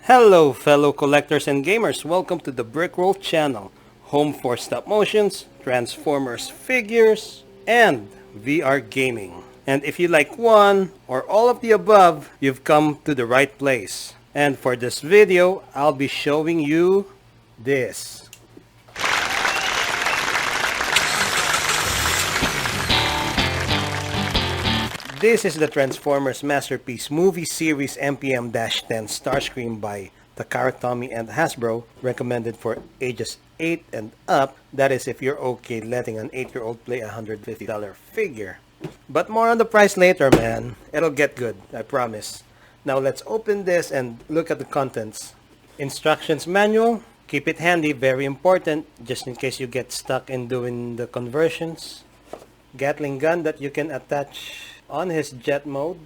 Hello fellow collectors and gamers, welcome to the BrickRoll channel, home for stop motions, Transformers figures, and VR gaming. And if you like one or all of the above, you've come to the right place. And for this video, I'll be showing you this. This is the Transformers Masterpiece Movie Series MPM-10 StarScream by Takara and Hasbro, recommended for ages 8 and up. That is if you're okay letting an 8-year-old play a $150 figure. But more on the price later, man. It'll get good, I promise. Now let's open this and look at the contents. Instructions manual. Keep it handy, very important, just in case you get stuck in doing the conversions. Gatling gun that you can attach on his jet mode.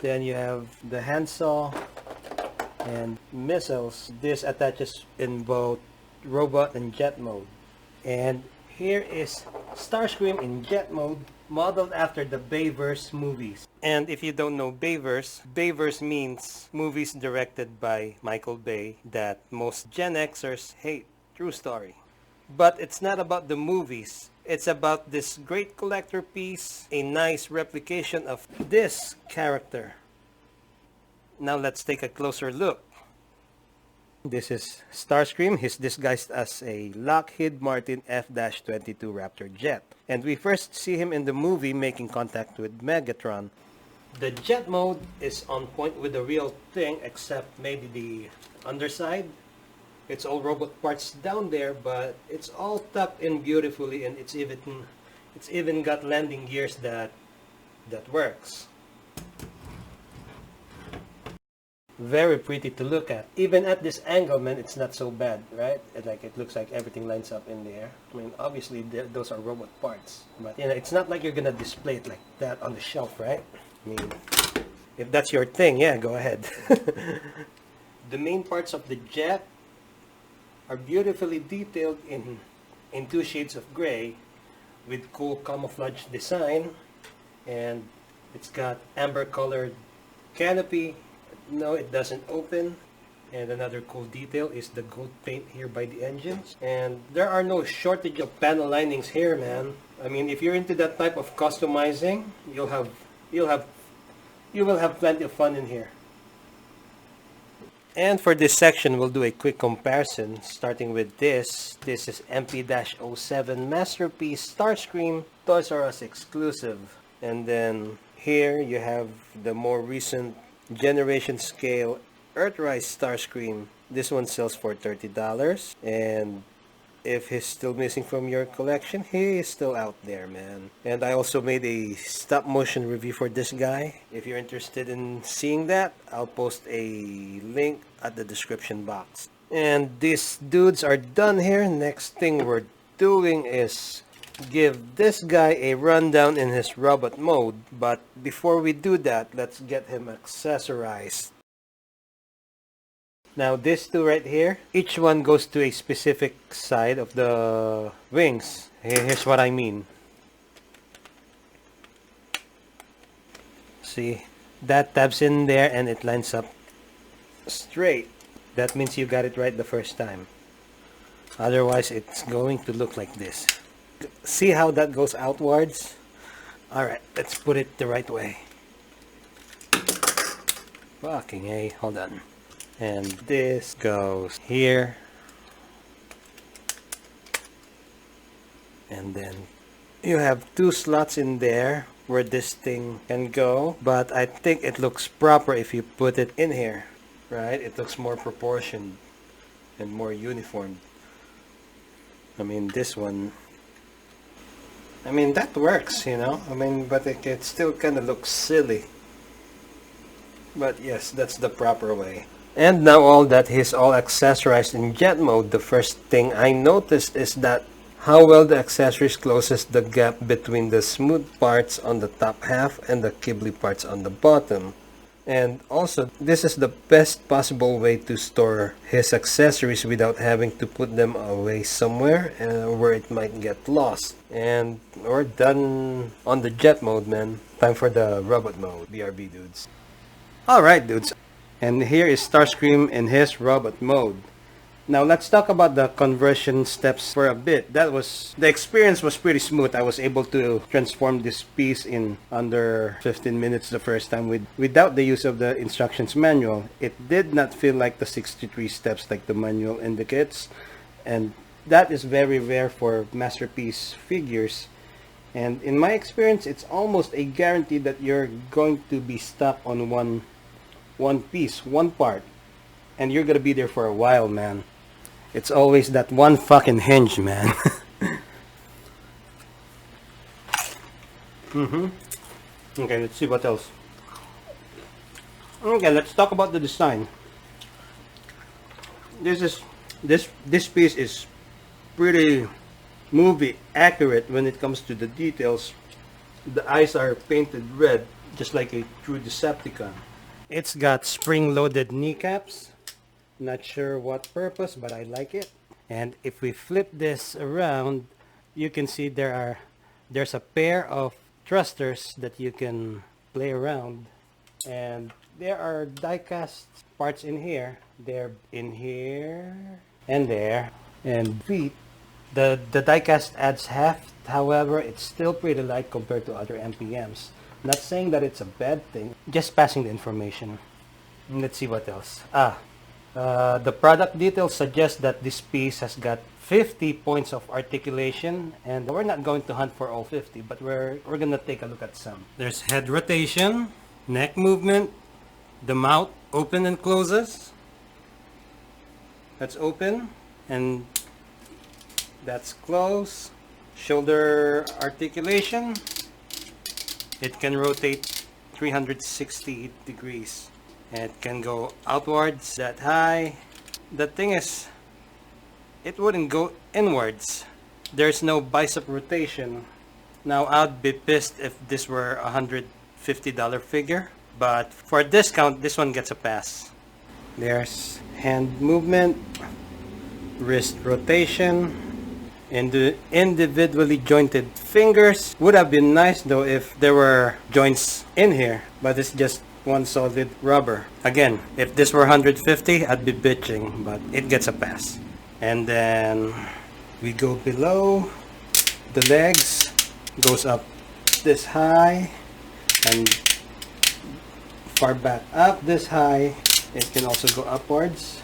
Then you have the handsaw and missiles. This attaches in both robot and jet mode. And here is StarScream in jet mode, modeled after the Bayverse movies. And if you don't know Bayverse, Bayverse means movies directed by Michael Bay that most Gen Xers hate. True story. But it's not about the movies. It's about this great collector piece, a nice replication of this character. Now let's take a closer look. This is StarScream. He's disguised as a Lockheed Martin F-22 Raptor jet. And we first see him in the movie making contact with Megatron. The jet mode is on point with the real thing, except maybe the underside. It's all robot parts down there, but it's all tucked in beautifully, and it's even got landing gears that works. Very pretty to look at. Even at this angle, man, it's not so bad, right? It looks like everything lines up in the air. I mean, obviously those are robot parts, but you know, it's not like you're gonna display it like that on the shelf, right? I mean, if that's your thing, yeah, go ahead. The main parts of the jet are beautifully detailed in two shades of gray with cool camouflage design, and it's got amber colored canopy. No, it doesn't open. And another cool detail is the gold paint here by the engines. And there are no shortage of panel linings here, man. I mean, if you're into that type of customizing, you will have plenty of fun in here. And for this section, we'll do a quick comparison, starting with this. This is MP-07 Masterpiece StarScream, Toys R Us exclusive. And then here you have the more recent generation scale Earthrise StarScream. This one sells for $30. And if he's still missing from your collection, he is still out there, man. And I also made a stop motion review for this guy. If you're interested in seeing that, I'll post a link at the description box. And these dudes are done here. Next thing we're doing is give this guy a rundown in his robot mode. But before we do that, let's get him accessorized. Now these two right here, each one goes to a specific side of the wings. Here's what I mean. See, that tabs in there and it lines up straight. That means you got it right the first time. Otherwise it's going to look like this. See how that goes outwards? Alright, let's put it the right way. Fucking A, hold on. And this goes here, and then you have two slots in there where this thing can go, but I think it looks proper if you put it in here, right? It looks more proportioned and more uniform. I mean, this one, I mean, that works, you know, I mean, but it still kind of looks silly. But yes, that's the proper way. And now all that he's all accessorized in jet mode, the first thing I noticed is that how well the accessories closes the gap between the smooth parts on the top half and the kibbly parts on the bottom. And also, this is the best possible way to store his accessories without having to put them away somewhere where it might get lost. And we're done on the jet mode, man. Time for the robot mode, BRB dudes. Alright dudes. And here is Starscream in his robot mode. Now let's talk about the conversion steps for a bit. The experience was pretty smooth. I was able to transform this piece in under 15 minutes the first time without the use of the instructions manual. It did not feel like the 63 steps like the manual indicates, and that is very rare for masterpiece figures. And in my experience, it's almost a guarantee that you're going to be stuck on one piece, one part, and you're gonna be there for a while, man. It's always that one fucking hinge, man. Okay, let's see what else. Okay, let's talk about the design. This piece is pretty movie accurate when it comes to the details. The eyes are painted red, just like a true Decepticon. It's got spring-loaded kneecaps. Not sure what purpose, but I like it. And if we flip this around, you can see there's a pair of thrusters that you can play around. And there are die-cast parts in here. They're in here and there. And feet. The die-cast adds heft, however, it's still pretty light compared to other MPMs. Not saying that it's a bad thing, just passing the information. Let's see what else. The product details suggest that this piece has got 50 points of articulation, and we're not going to hunt for all 50, but we're gonna take a look at some. There's head rotation, neck movement, the mouth open and closes. That's open, and that's close. Shoulder articulation. It can rotate 360 degrees. It can go outwards that high. The thing is, it wouldn't go inwards. There's no bicep rotation. Now I'd be pissed if this were a $150 figure, but for a discount, this one gets a pass. There's hand movement, wrist rotation, and the individually jointed fingers. Would have been nice though if there were joints in here, but it's just one solid rubber. Again, if this were 150, I'd be bitching, but it gets a pass. And then we go below. The legs goes up this high and far back up this high. It can also go upwards.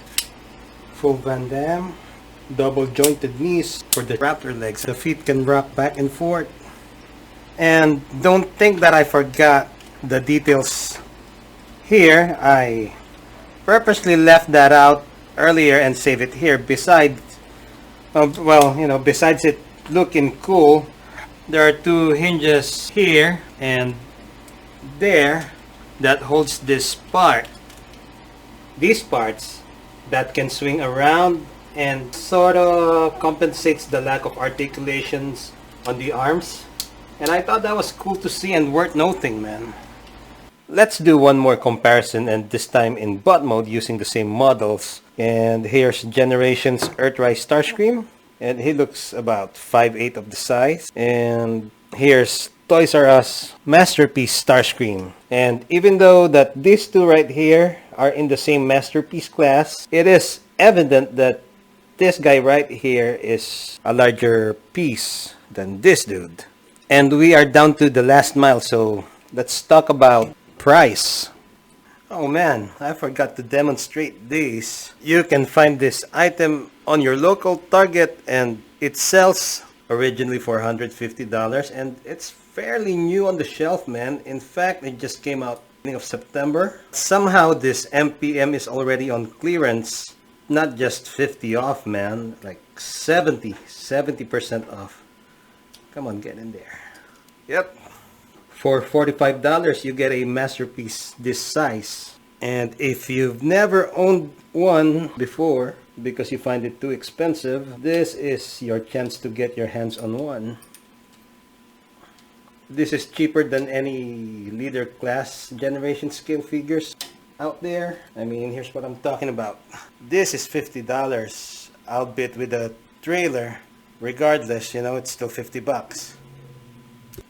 Full Van Damme. Double jointed knees for the raptor legs. The feet can rock back and forth. And don't think that I forgot the details here. I purposely left that out earlier and save it here. Besides, besides it looking cool, there are two hinges here and there that holds this part. These parts that can swing around and sort of compensates the lack of articulations on the arms. And I thought that was cool to see and worth noting, man. Let's do one more comparison, and this time in bot mode using the same models. And here's Generations Earthrise Starscream, and he looks about 5'8" of the size. And here's Toys R Us Masterpiece Starscream. And even though that these two right here are in the same masterpiece class, it is evident that this guy right here is a larger piece than this dude. And we are down to the last mile, so let's talk about price. Oh man, I forgot to demonstrate these. You can find this item on your local Target, and it sells originally for $150, and it's fairly new on the shelf, man. In fact, it just came out beginning of September. Somehow this MPM is already on clearance. Not just 50 off, man, like 70% off. Come on, get in there. Yep. For $45, you get a masterpiece this size. And if you've never owned one before because you find it too expensive, this is your chance to get your hands on one. This is cheaper than any leader class generation scale figures out there. I mean, here's what I'm talking about. This is $50, albeit with a trailer. Regardless, it's still $50.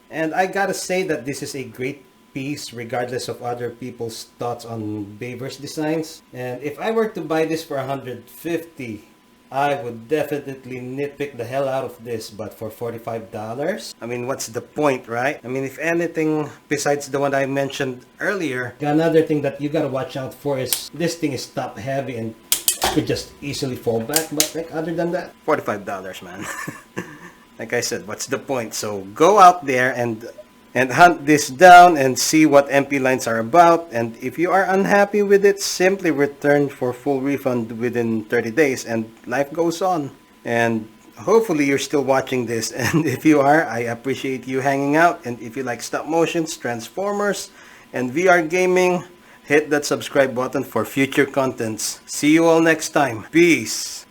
And I gotta say that this is a great piece regardless of other people's thoughts on Bayverse designs. And if I were to buy this for 150, I would definitely nitpick the hell out of this, but for $45, I mean, what's the point, right? I mean, if anything, besides the one I mentioned earlier, another thing that you gotta watch out for is this thing is top heavy and could just easily fall back, but like other than that, $45, man. Like I said, what's the point? So go out there and hunt this down and see what MP lines are about, and if you are unhappy with it, simply return for full refund within 30 days and life goes on. And hopefully you're still watching this, and if you are, I appreciate you hanging out. And if you like stop motions, Transformers, and VR gaming, hit that subscribe button for future contents. See you all next time. Peace.